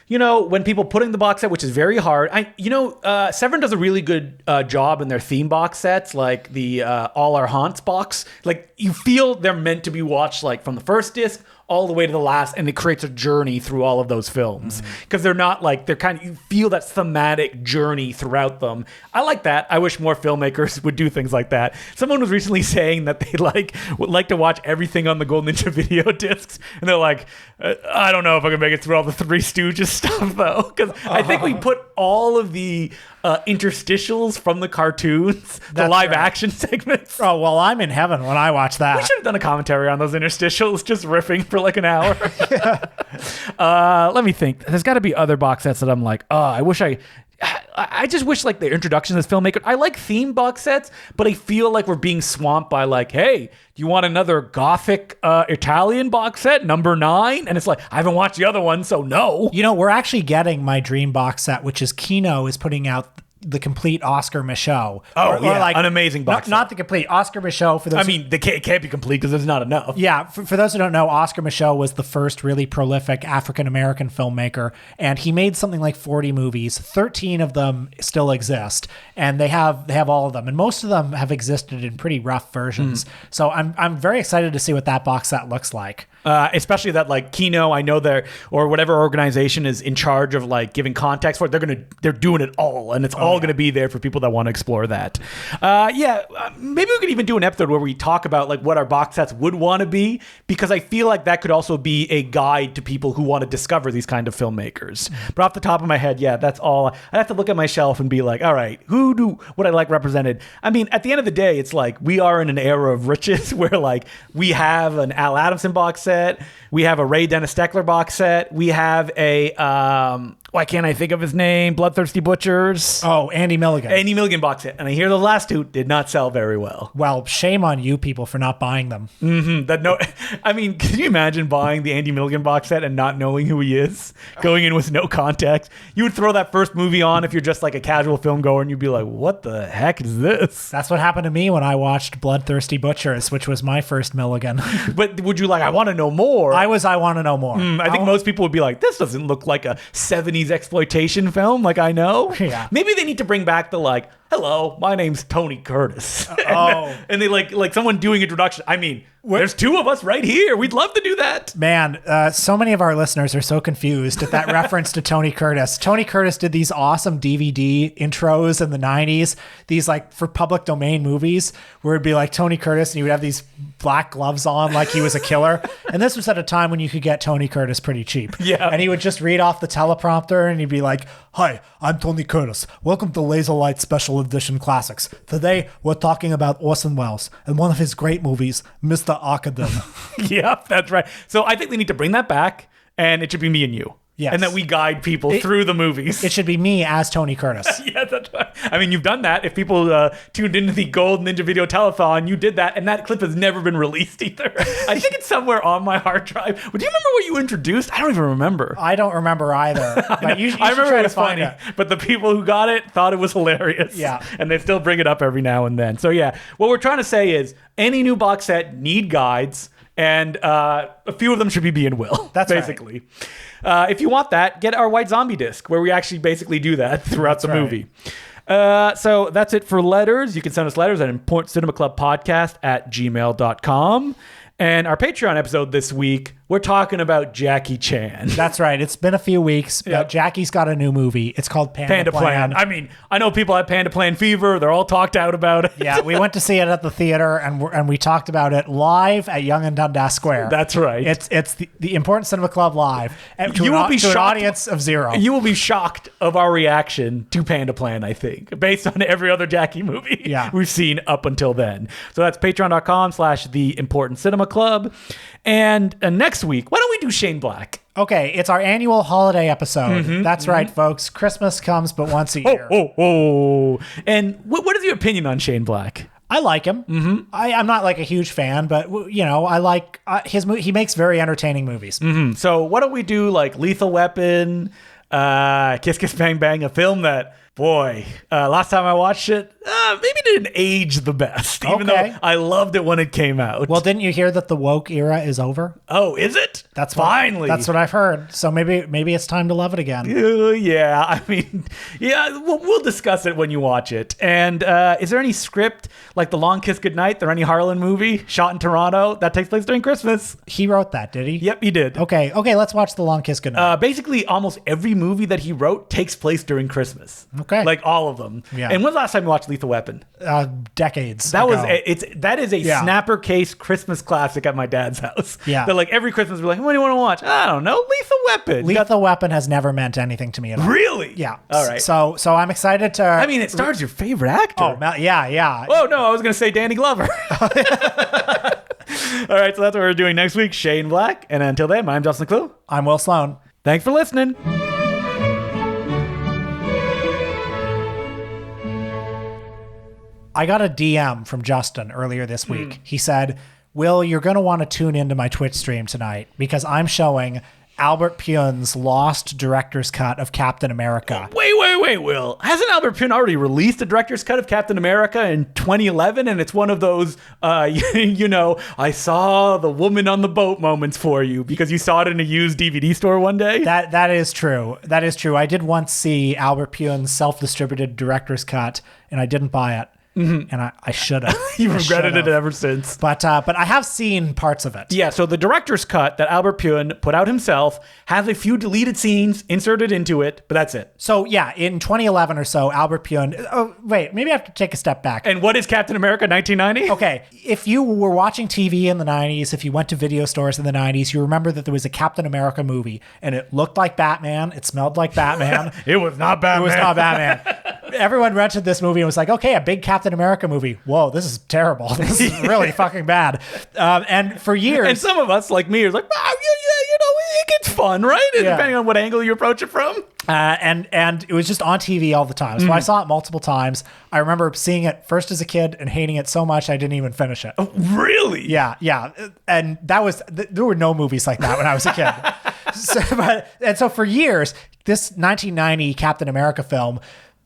you know, when people putting the box set, which is very hard, Severin does a really good job in their theme box sets, like the All Our Haunts box. Like, you feel they're meant to be watched like from the first disc all the way to the last, and it creates a journey through all of those films because they're not like, they're kind of, you feel that thematic journey throughout them. I like that. I wish more filmmakers would do things like that. Someone was recently saying that they would like to watch everything on the Golden Ninja video discs, and they're like, I don't know if I can make it through all the Three Stooges stuff though, because I think we put all of the interstitials from the cartoons, the live action segments. Oh, well, I'm in heaven when I watch that. We should have done a commentary on those interstitials, just riffing for like an hour. Let me think. There's got to be other box sets that I'm like, I just wish like the introduction to this filmmaker. I like theme box sets, but I feel like we're being swamped by like, hey, do you want another gothic Italian box set, number 9? And it's like, I haven't watched the other one, so no. You know, we're actually getting my dream box set, which is Kino is putting out the complete Oscar Michaud. Or like an amazing box set. Not the complete Oscar Michaud. For those, it can't be complete because there's not enough. Yeah, for those who don't know, Oscar Michaud was the first really prolific African-American filmmaker, and he made something like 40 movies. 13 of them still exist, and they have all of them, and most of them have existed in pretty rough versions. So I'm very excited to see what that box set looks like. Especially that like Kino, I know or whatever organization is in charge of like giving context for it, they're doing it all, and it's all going to be there for people that want to explore that. Maybe we could even do an episode where we talk about like what our box sets would want to be, because I feel like that could also be a guide to people who want to discover these kind of filmmakers. But off the top of my head, that's all. I'd have to look at my shelf and be like, all right, would I like represented? I mean, at the end of the day, it's like we are in an era of riches where like we have an Al Adamson box set, we have a Ray Dennis Steckler box set, we have a why can't I think of his name? Bloodthirsty Butchers. Oh, Andy Milligan. Andy Milligan box set. And I hear the last two did not sell very well. Well, shame on you people for not buying them. I mean, can you imagine buying the Andy Milligan box set and not knowing who he is? Going in with no context. You would throw that first movie on if you're just like a casual film goer, and you'd be like, what the heck is this? That's what happened to me when I watched Bloodthirsty Butchers, which was my first Milligan. But would you like, I want to know more? I want to know more. I think most people would be like, this doesn't look like a 70s exploitation film like I know. Yeah. Maybe they need to bring back the like, hello, my name's Tony Curtis. And they like someone doing introduction. I mean, there's two of us right here. We'd love to do that. Man, so many of our listeners are so confused at that reference to Tony Curtis. Tony Curtis did these awesome DVD intros in the 90s, these like for public domain movies where it'd be like Tony Curtis and he would have these black gloves on like he was a killer. And this was at a time when you could get Tony Curtis pretty cheap. Yeah. And he would just read off the teleprompter and he'd be like, hi, I'm Tony Curtis. Welcome to Laserlight Special Edition Classics. Today, we're talking about Orson Welles and one of his great movies, Mr. Arkadin. Yep, that's right. So I think they need to bring that back, and it should be me and you. Yes. And that we guide people through the movies. It should be me as Tony Curtis. Yeah, that's right. I mean, you've done that. If people tuned into the Gold Ninja Video Telethon, you did that, and that clip has never been released either. I think it's somewhere on my hard drive. But do you remember what you introduced? I don't even remember. I don't remember either. But you I remember it was funny. But the people who got it thought it was hilarious. Yeah. And they still bring it up every now and then. So yeah, what we're trying to say is any new box set need guides, and a few of them should be B and Will. That's basically. Right. If you want that, get our White Zombie disc, where we actually basically do that throughout the movie. So that's it for letters. You can send us letters at importantcinemaclubpodcast@gmail.com. And our Patreon episode this week We're talking about Jackie Chan. That's right. It's been a few weeks, but Jackie's got a new movie. It's called Panda Plan. I mean, I know people have Panda Plan fever. They're all talked out about it. Yeah, we went to see it at the theater, and we talked about it live at Yonge and Dundas Square. That's right. It's the Important Cinema Club live. You will be to an shocked. audience of 0. You will be shocked of our reaction to Panda Plan, I think, based on every other Jackie movie we've seen up until then. So that's patreon.com/The Important Cinema Club. And next week, why don't we do Shane Black? Okay, it's our annual holiday episode. That's right, folks. Christmas comes but once a year. And what is your opinion on Shane Black? I like him. I'm not like a huge fan, but I like his movie. He makes very entertaining movies. So why don't we do like Lethal Weapon, Kiss Kiss Bang Bang, a film that, boy, last time I watched it, maybe didn't age the best, even though I loved it when it came out. Well, didn't you hear that the woke era is over? Oh, is it? That's finally. That's what I've heard. So maybe it's time to love it again. Yeah, I mean, we'll discuss it when you watch it. And is there any script like The Long Kiss Goodnight, the Rennie Harlan movie shot in Toronto that takes place during Christmas? He wrote that, did he? Yep, he did. Okay, let's watch The Long Kiss Goodnight. Basically, almost every movie that he wrote takes place during Christmas. Okay. Like all of them. Yeah. And when's the last time you watched Lethal Weapon? Decades That ago. that is a snapper case Christmas classic at my dad's house. Yeah. That like every Christmas we're like, what do you want to watch? I don't know, Lethal Weapon. Lethal Weapon has never meant anything to me at all. Really? Yeah. All right. So I'm excited to. I mean, it stars your favorite actor. Oh, yeah. Oh no, I was gonna say Danny Glover. All right, so that's what we're doing next week. Shane Black. And until then, I'm Justin Clue. I'm Will Sloan. Thanks for listening. I got a DM from Justin earlier this week. He said, Will, you're going to want to tune into my Twitch stream tonight because I'm showing Albert Pyun's lost director's cut of Captain America. Wait, Will. Hasn't Albert Pyun already released a director's cut of Captain America in 2011? And it's one of those, I saw the woman on the boat moments for you because you saw it in a used DVD store one day? That is true. That is true. I did once see Albert Pyun's self-distributed director's cut, and I didn't buy it. And I should have. You've regretted it ever since. But I have seen parts of it. Yeah, so the director's cut that Albert Pyun put out himself has a few deleted scenes inserted into it, but that's it. So yeah, in 2011 or so, Albert Pyun... Oh, wait, maybe I have to take a step back. And what is Captain America 1990? Okay, if you were watching TV in the 90s, if you went to video stores in the 90s, you remember that there was a Captain America movie, and it looked like Batman, it smelled like Batman. It was not Batman. It was not Batman. Everyone rented this movie and was like, okay, a big Captain America movie. Whoa, this is terrible. This is really fucking bad. And for years... And some of us, like me, are like, it gets fun, right? Yeah. Depending on what angle you approach it from. And it was just on TV all the time. So I saw it multiple times. I remember seeing it first as a kid and hating it so much I didn't even finish it. Oh, really? Yeah. And there were no movies like that when I was a kid. So for years, this 1990 Captain America film,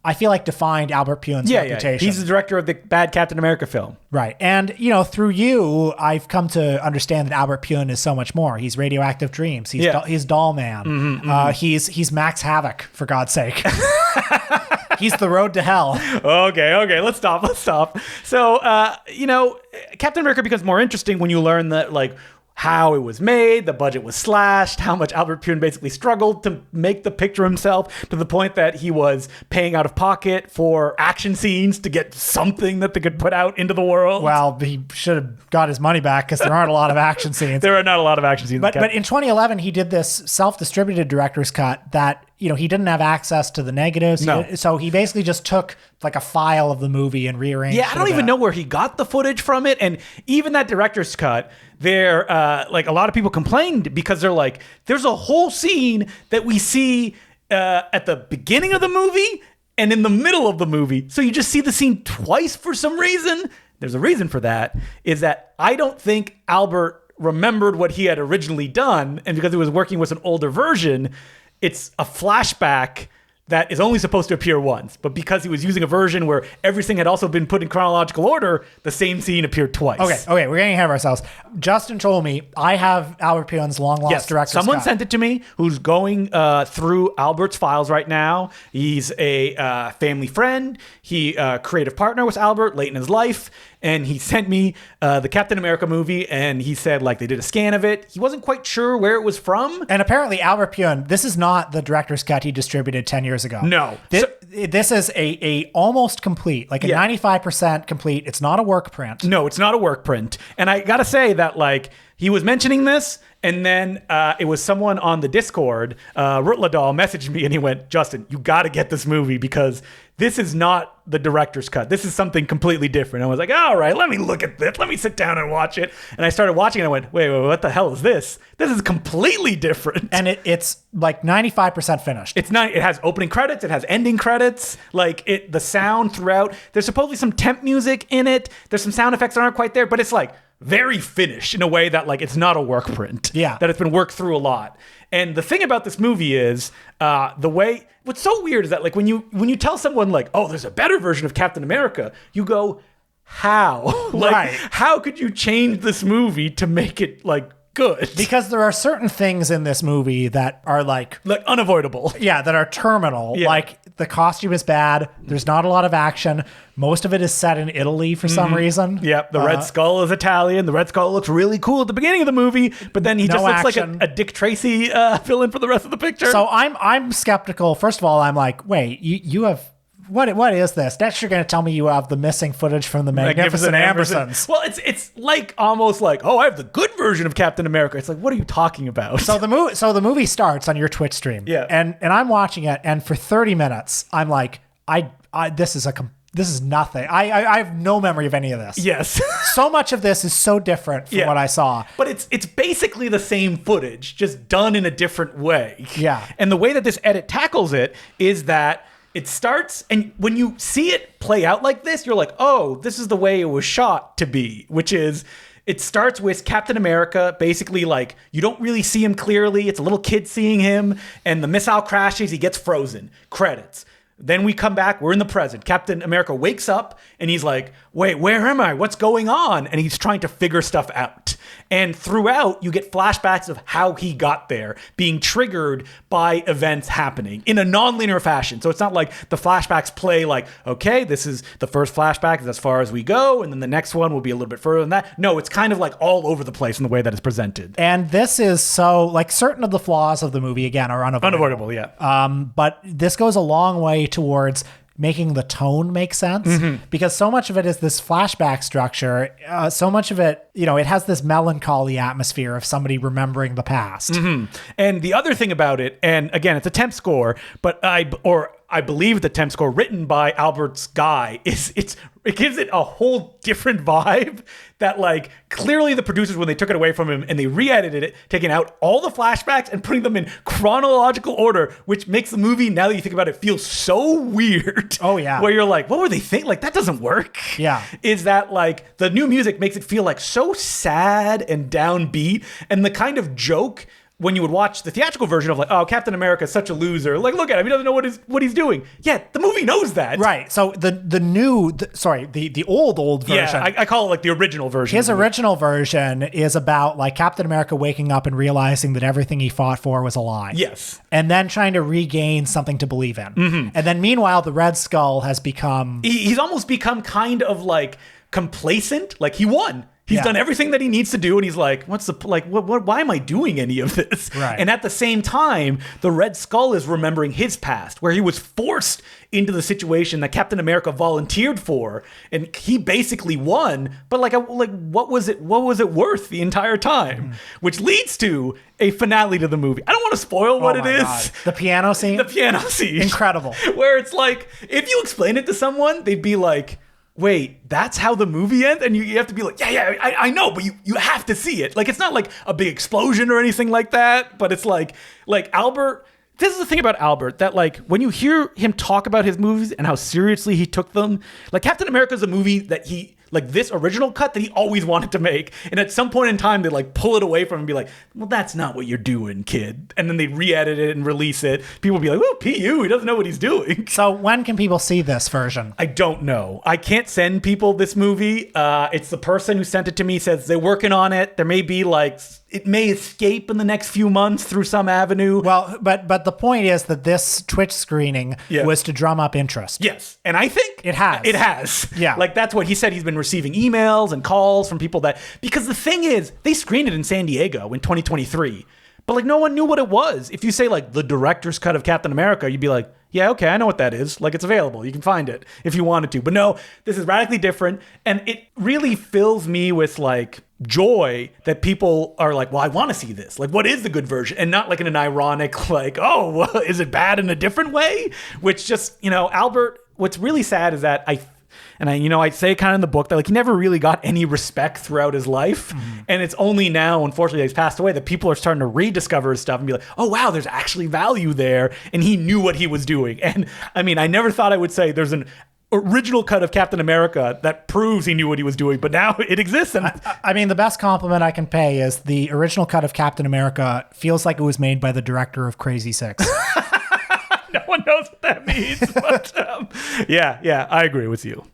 I feel like defined Albert Pyun's reputation. Yeah. He's the director of the bad Captain America film. Right. And, through you, I've come to understand that Albert Pyun is so much more. He's Radioactive Dreams. He's Doll Man. He's Max Havoc, for God's sake. He's The Road to Hell. Okay. Let's stop. So, Captain America becomes more interesting when you learn that, like, how it was made, the budget was slashed, how much Albert Pyun basically struggled to make the picture himself to the point that he was paying out of pocket for action scenes to get something that they could put out into the world. Well, he should have got his money back because there aren't a lot of action scenes. There are not a lot of action scenes. But in 2011, he did this self-distributed director's cut that, he didn't have access to the negatives. So he basically just took like a file of the movie and rearranged it. Yeah, I don't even know where he got the footage from it. And even that director's cut, like a lot of people complained because they're like, there's a whole scene that we see at the beginning of the movie and in the middle of the movie. So you just see the scene twice for some reason. There's a reason for that, is that I don't think Albert remembered what he had originally done. And because he was working with an older version, it's a flashback that is only supposed to appear once. But because he was using a version where everything had also been put in chronological order, the same scene appeared twice. Okay, we're getting ahead of ourselves. Justin told me I have Albert Pyun's long-lost director's someone cut. sent it to me who's going through Albert's files right now. He's a family friend. He creative partner with Albert late in his life. and he sent me the Captain America movie, and he said like they did a scan of it. He wasn't quite sure where it was from. And apparently Albert Pune, this is not the director's cut he distributed 10 years ago. No. This is a almost complete, like a 95% complete. It's not a work print. No, it's not a work print. And I got to say that like he was mentioning this, and then it was someone on the Discord, Rutladal, messaged me and he went, Justin, you got to get this movie because this is not the director's cut. This is something completely different. I was like, all right, let me look at this. Let me sit down and watch it. And I started watching it and I went, wait, what the hell is this? This is completely different. And it's like 95% finished. It's not. It has opening credits. It has ending credits. Like the sound throughout. There's supposedly some temp music in it. There's some sound effects that aren't quite there, but it's like very finished in a way that like it's not a work print. Yeah. That it's been worked through a lot. And the thing about this movie is the way. What's so weird is that like when you tell someone like, oh, there's a better version of Captain America, you go, how? Like, right. How could you change this movie to make it like good? Because there are certain things in this movie that are like unavoidable. Yeah, that are terminal. Yeah. Like the costume is bad. There's not a lot of action. Most of it is set in Italy for some reason. Yep, the Red Skull is Italian. The Red Skull looks really cool at the beginning of the movie, but then he just looks like a Dick Tracy villain for the rest of the picture. So I'm skeptical. First of all, I'm like, wait, you have what is this? Next, you're going to tell me you have the missing footage from the Magnificent Ambersons. Well, it's like almost like, oh, I have the good version of Captain America. It's like, what are you talking about? So the movie starts on your Twitch stream. Yeah, and I'm watching it, and for 30 minutes, I'm like, this is nothing. I have no memory of any of this. Yes. So much of this is so different from what I saw. But it's basically the same footage, just done in a different way. Yeah. And the way that this edit tackles it is that it starts, and when you see it play out like this, you're like, oh, this is the way it was shot to be, which is it starts with Captain America, basically like you don't really see him clearly. It's a little kid seeing him, and the missile crashes. He gets frozen. Credits. Then we come back, we're in the present. Captain America wakes up and he's like, wait, where am I? What's going on? And he's trying to figure stuff out. And throughout, you get flashbacks of how he got there, being triggered by events happening in a non-linear fashion. So it's not like the flashbacks play like, okay, this is the first flashback is as far as we go, and then the next one will be a little bit further than that. No, it's kind of like all over the place in the way that it's presented. And this is so, like, certain of the flaws of the movie, again, are unavoidable. Unavoidable, yeah. But this goes a long way towards making the tone make sense, because so much of it is this flashback structure. So much of it, it has this melancholy atmosphere of somebody remembering the past. And the other thing about it, and again, it's a temp score, but I believe the temp score written by Albert's guy it gives it a whole different vibe that like clearly the producers, when they took it away from him and they re-edited it, taking out all the flashbacks and putting them in chronological order, which makes the movie, now that you think about it, feel so weird. Oh yeah. Where you're like, what were they thinking? Like, that doesn't work. Yeah. Is that like the new music makes it feel like so sad and downbeat, and the kind of joke when you would watch the theatrical version of like, oh, Captain America is such a loser. Like, look at him. He doesn't know what he's doing. Yeah, the movie knows that. Right. So the old version. Yeah, I call it like the original version. His original version is about like Captain America waking up and realizing that everything he fought for was a lie. Yes. And then trying to regain something to believe in. And then meanwhile, the Red Skull has become... He's almost become kind of like complacent. Like, he won. He's done everything that he needs to do, and he's like, why am I doing any of this? Right. And at the same time, the Red Skull is remembering his past, where he was forced into the situation that Captain America volunteered for, and he basically won, but what was it worth the entire time? Which leads to a finale to the movie. I don't want to spoil what it is. God. The piano scene? The piano scene. Incredible. Where it's like, if you explain it to someone, they'd be like, wait, that's how the movie ends? And you have to be like, I know, but you have to see it. Like, it's not like a big explosion or anything like that, but it's like Albert, this is the thing about Albert, that like when you hear him talk about his movies and how seriously he took them, like Captain America is a movie that he, like this original cut that he always wanted to make. And at some point in time, they like pull it away from him and be like, well, that's not what you're doing, kid. And then they re-edit it and release it. People be like, oh, PU, he doesn't know what he's doing. So when can people see this version? I don't know. I can't send people this movie. It's the person who sent it to me says they're working on it. There may be like it may escape in the next few months through some avenue. Well, but the point is that this Twitch screening was to drum up interest. Yes. And I think it has. It has. Yeah. Like that's what he said. He's been receiving emails and calls from people because the thing is, they screened it in San Diego in 2023. But like no one knew what it was. If you say like the director's cut of Captain America, you'd be like, yeah, okay, I know what that is. Like it's available. You can find it if you wanted to. But no, this is radically different. And it really fills me with like joy that people are like, well, I want to see this. Like, what is the good version? And not like in an ironic, like, oh, well, is it bad in a different way? Which just, Albert, what's really sad is that I say kind of in the book that like he never really got any respect throughout his life. Mm-hmm. And it's only now, unfortunately, that he's passed away that people are starting to rediscover his stuff and be like, oh, wow, there's actually value there. And he knew what he was doing. And I mean, I never thought I would say there's an original cut of Captain America that proves he knew what he was doing, but now it exists. And I mean, the best compliment I can pay is the original cut of Captain America feels like it was made by the director of Crazy Six. No one knows what that means. But yeah, I agree with you.